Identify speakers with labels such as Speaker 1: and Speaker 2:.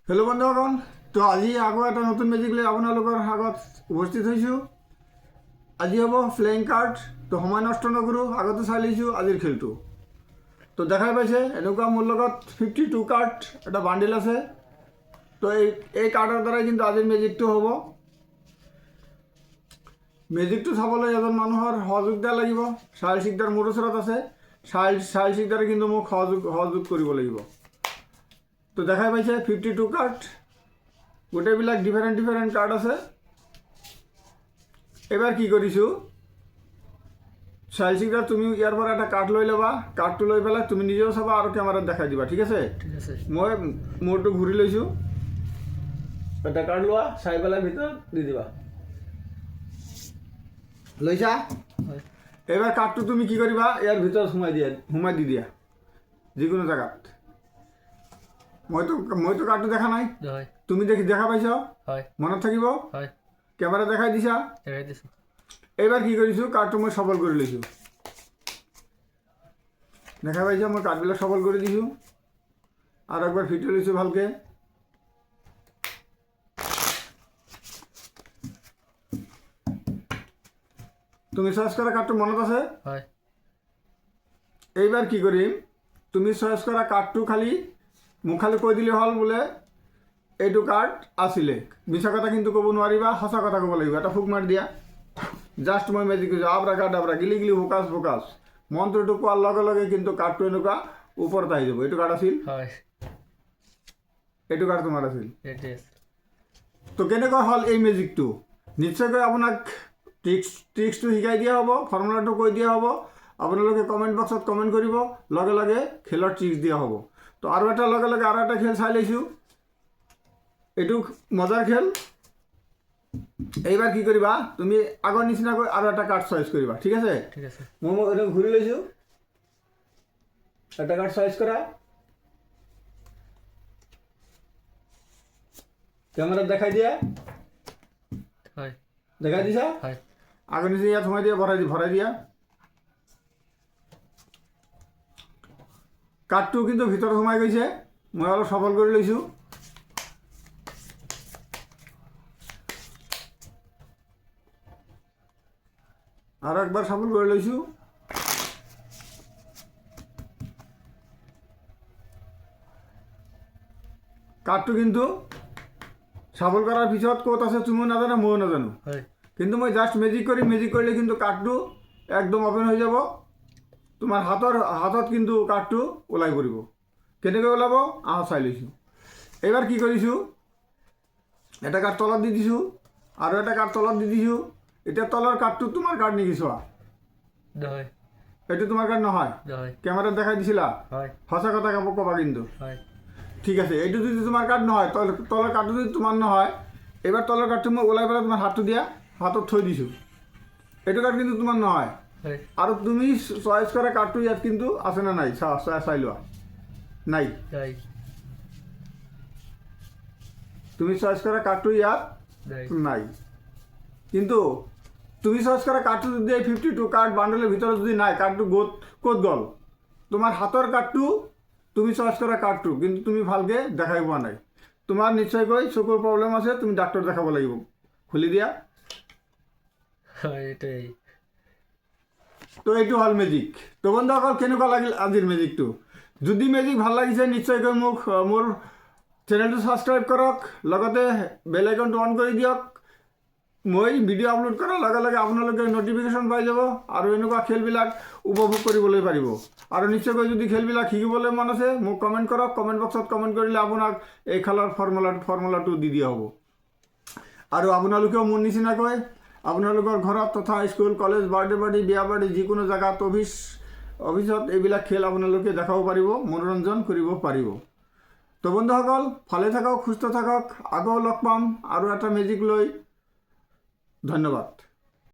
Speaker 1: Hello' বন্ধুসকল, তো আজি আকৌ এটা নতুন মেজিক লৈ আপোনালোকৰ আগত উপস্থিত হৈছোঁ। আজি হ'ব ফ্লেইং কাৰ্ড। তো সময় নষ্ট নকৰোঁ, আগতে চাই লৈছোঁ আজিৰ খেলটো। তো দেখাই পাইছে এনেকুৱা মোৰ লগত 52 কাৰ্ড এটা বান্ডিল আছে। তো এই কাৰ্ডৰ দ্বাৰাই কিন্তু আজিৰ মেজিকটো হ'ব। মেজিকটো চাবলৈ এজন মানুহৰ সহযোগ দিয়া লাগিব। চাইল চিকদাৰ মোৰ ওচৰত আছে। চাইল চিকদাৰে কিন্তু মোক সহযোগ কৰিব লাগিব। তো দেখাই পাইছে 52 কাৰ্ড, গোটেইবিলাক ডিফাৰেণ্ট কাৰ্ড আছে। এবাৰ কি কৰিছোঁ, চাইল চিকদাৰ তুমি ইয়াৰ পৰা এটা কাৰ্ড লৈ ল'বা। কাৰ্ডটো লৈ পেলাই তুমি নিজেও চাবা আৰু কেমেৰাত দেখাই দিবা, ঠিক আছে? মই মোৰটো ঘূৰি লৈছোঁ। এটা কাৰ্ড লোৱা, চাই পেলাই ভিতৰত দি দিবা। লৈছা? এইবাৰ কাৰ্ডটো তুমি কি কৰিবা, ইয়াৰ ভিতৰত সোমাই দি দিয়া যিকোনো জেগাত। মইতো কাৰ্ডটো দেখা নাই, তুমি দেখা পাইছ, মনত থাকিব। কেমেৰা দেখাই দিছা। এইবাৰ কি কৰিছোঁ, কাৰ্ডটো মই সবল কৰি লৈছোঁ। দেখা পাইছা, মই কাৰ্ডবিলাক সবল কৰি দিছোঁ। আৰু একবাৰ ফিট লৈছোঁ ভালকৈ। তুমি চইচ কৰা কাৰ্ডটো মনত আছে? এইবাৰ কি কৰিম, তুমি চইচ কৰা কাৰ্ডটো মোক খালি কৈ দিলে হ'ল বোলে এইটো কাৰ্ড আছিলে। মিছা কথা কিন্তু ক'ব নোৱাৰিবা, সঁচা কথা ক'ব লাগিব। এটা ফুক মাৰি দিয়া। জাষ্ট মই মেজিক কৈছোঁ, আবৰা কাডাবৰা, গিলি ফকাচ। মন্ত্ৰটো কোৱাৰ লগে লগে কিন্তু কাৰ্ডটো এনেকুৱা ওপৰত আহি যাব। এইটো কাৰ্ড আছিল, এইটো কাৰ্ড তোমাৰ আছিল। তো কেনেকুৱা হ'ল এই মেজিকটো? নিশ্চয়কৈ আপোনাক ট্ৰিক্সটো শিকাই দিয়া হ'ব, ফৰ্মুলাটো কৈ দিয়া হ'ব। আপোনালোকে কমেণ্ট বক্সত কমেণ্ট কৰিব, লগে লগে খেলৰ ট্ৰিক্স দিয়া হ'ব। তো আৰু এটা লগে লগে আৰু এটা খেল চাই লৈছোঁ। এইটো মজাৰ খেল। এইবাৰ কি কৰিবা, তুমি আগৰ নিচিনাকৈ আৰু এটা কাৰ্ড চইচ কৰিবা, ঠিক আছে? মই এইটো ঘূৰি লৈছোঁ। এটা কাৰ্ড চইচ কৰা, কেমেৰাত দেখাই দিয়া। দেখাই দিছা? আগৰ নিচিনা ইয়াত সোমাই দিয়া, ভৰাই দিয়া। কাৰ্ডটো কিন্তু ভিতৰত সোমাই গৈছে। মই অলপ সবল কৰি লৈছোঁ। আৰু একবাৰ সবল কৰি লৈছোঁ। কাৰ্ডটো কিন্তু সবল কৰাৰ পিছত ক'ত আছে তুমিও নাজানো, ময়ো নাজানো। কিন্তু মই জাষ্ট মেজিক কৰিলে কিন্তু কাৰ্ডটো একদম অপেন হৈ যাব। তোমাৰ হাতত কিন্তু কাৰ্ডটো ওলাই পৰিব। কেনেকৈ ওলাব চাই লৈছোঁ। এইবাৰ কি কৰিছোঁ, এটা কাৰ্ড তলত দি দিছোঁ, আৰু এটা কাৰ্ড তলত দি দিছোঁ। এতিয়া তলৰ কাৰ্ডটো তোমাৰ কাৰ্ড নেকি চোৱা। এইটো তোমাৰ কাৰ্ড নহয়, কেমেৰাত দেখাই দিছিলা। সঁচা কথা ক'বা কিন্তু। ঠিক আছে, এইটো যদি তোমাৰ কাৰ্ড নহয়, তলৰ কাৰ্ডটো যদি তোমাৰ নহয়, এইবাৰ তলৰ কাৰ্ডটো মই ওলাই পেলাই তোমাৰ হাতটো দিয়া, হাতত থৈ দিছোঁ। এইটো কাৰ্ড কিন্তু তোমাৰ নহয়। আৰু তুমি চইচ কৰা কাৰ্ডটো ইয়াত কিন্তু আছে নে নাই চাই লোৱা। নাই, তুমি চইচ কৰা কাৰ্ডটো ইয়াত নাই। কিন্তু তুমি চইচ কৰা কাৰ্ডটো যদি এই 52 কাৰ্ড বান্ডেলৰ ভিতৰত যদি নাই, কাৰ্ডটো ক'ত গ'ল? তোমাৰ হাতৰ কাৰ্ডটো, তুমি চইচ কৰা কাৰ্ডটো কিন্তু তুমি ভালকৈ দেখাই পোৱা নাই। তোমাৰ নিশ্চয়কৈ চকুৰ প্ৰব্লেম আছে, তুমি ডাক্তৰ দেখাব লাগিব। খুলি দিয়া। তো এইটো হ'ল মেজিক। তো বন্ধুসকল, কেনেকুৱা লাগিল আজিৰ মেজিকটো? যদি মেজিক ভাল লাগিছে নিশ্চয়কৈ মোৰ চেনেলটো ছাবস্ক্ৰাইব কৰক, লগতে বেল আইকনটো অন কৰি দিয়ক। মই ভিডিঅ' আপলোড কৰাৰ লগে লগে আপোনালোকে নটিফিকেশ্যন পাই যাব আৰু এনেকুৱা খেলবিলাক উপভোগ কৰিবলৈ পাৰিব। আৰু নিশ্চয়কৈ যদি খেলবিলাক শিকিবলৈ মন আছে মোক কমেণ্ট কৰক। কমেণ্ট বক্সত কমেণ্ট কৰিলে আপোনাক এই খেলৰ ফৰ্মুলাটো দি দিয়া হ'ব। আৰু আপোনালোকেও মোৰ নিচিনাকৈ আপোনালোকৰ ঘৰত তথা স্কুল, কলেজ, বাৰ্থডে পাৰ্টি, বিয়া পাৰ্টি, যিকোনো জেগাত, অফিচত এইবিলাক খেল আপোনালোকে দেখাব পাৰিব, মনোৰঞ্জন কৰিব পাৰিব। তো বন্ধুসকল, ভালে থাকক, সুস্থ থাকক। আকৌ লগ পাম আৰু এটা মেজিক লৈ। ধন্যবাদ।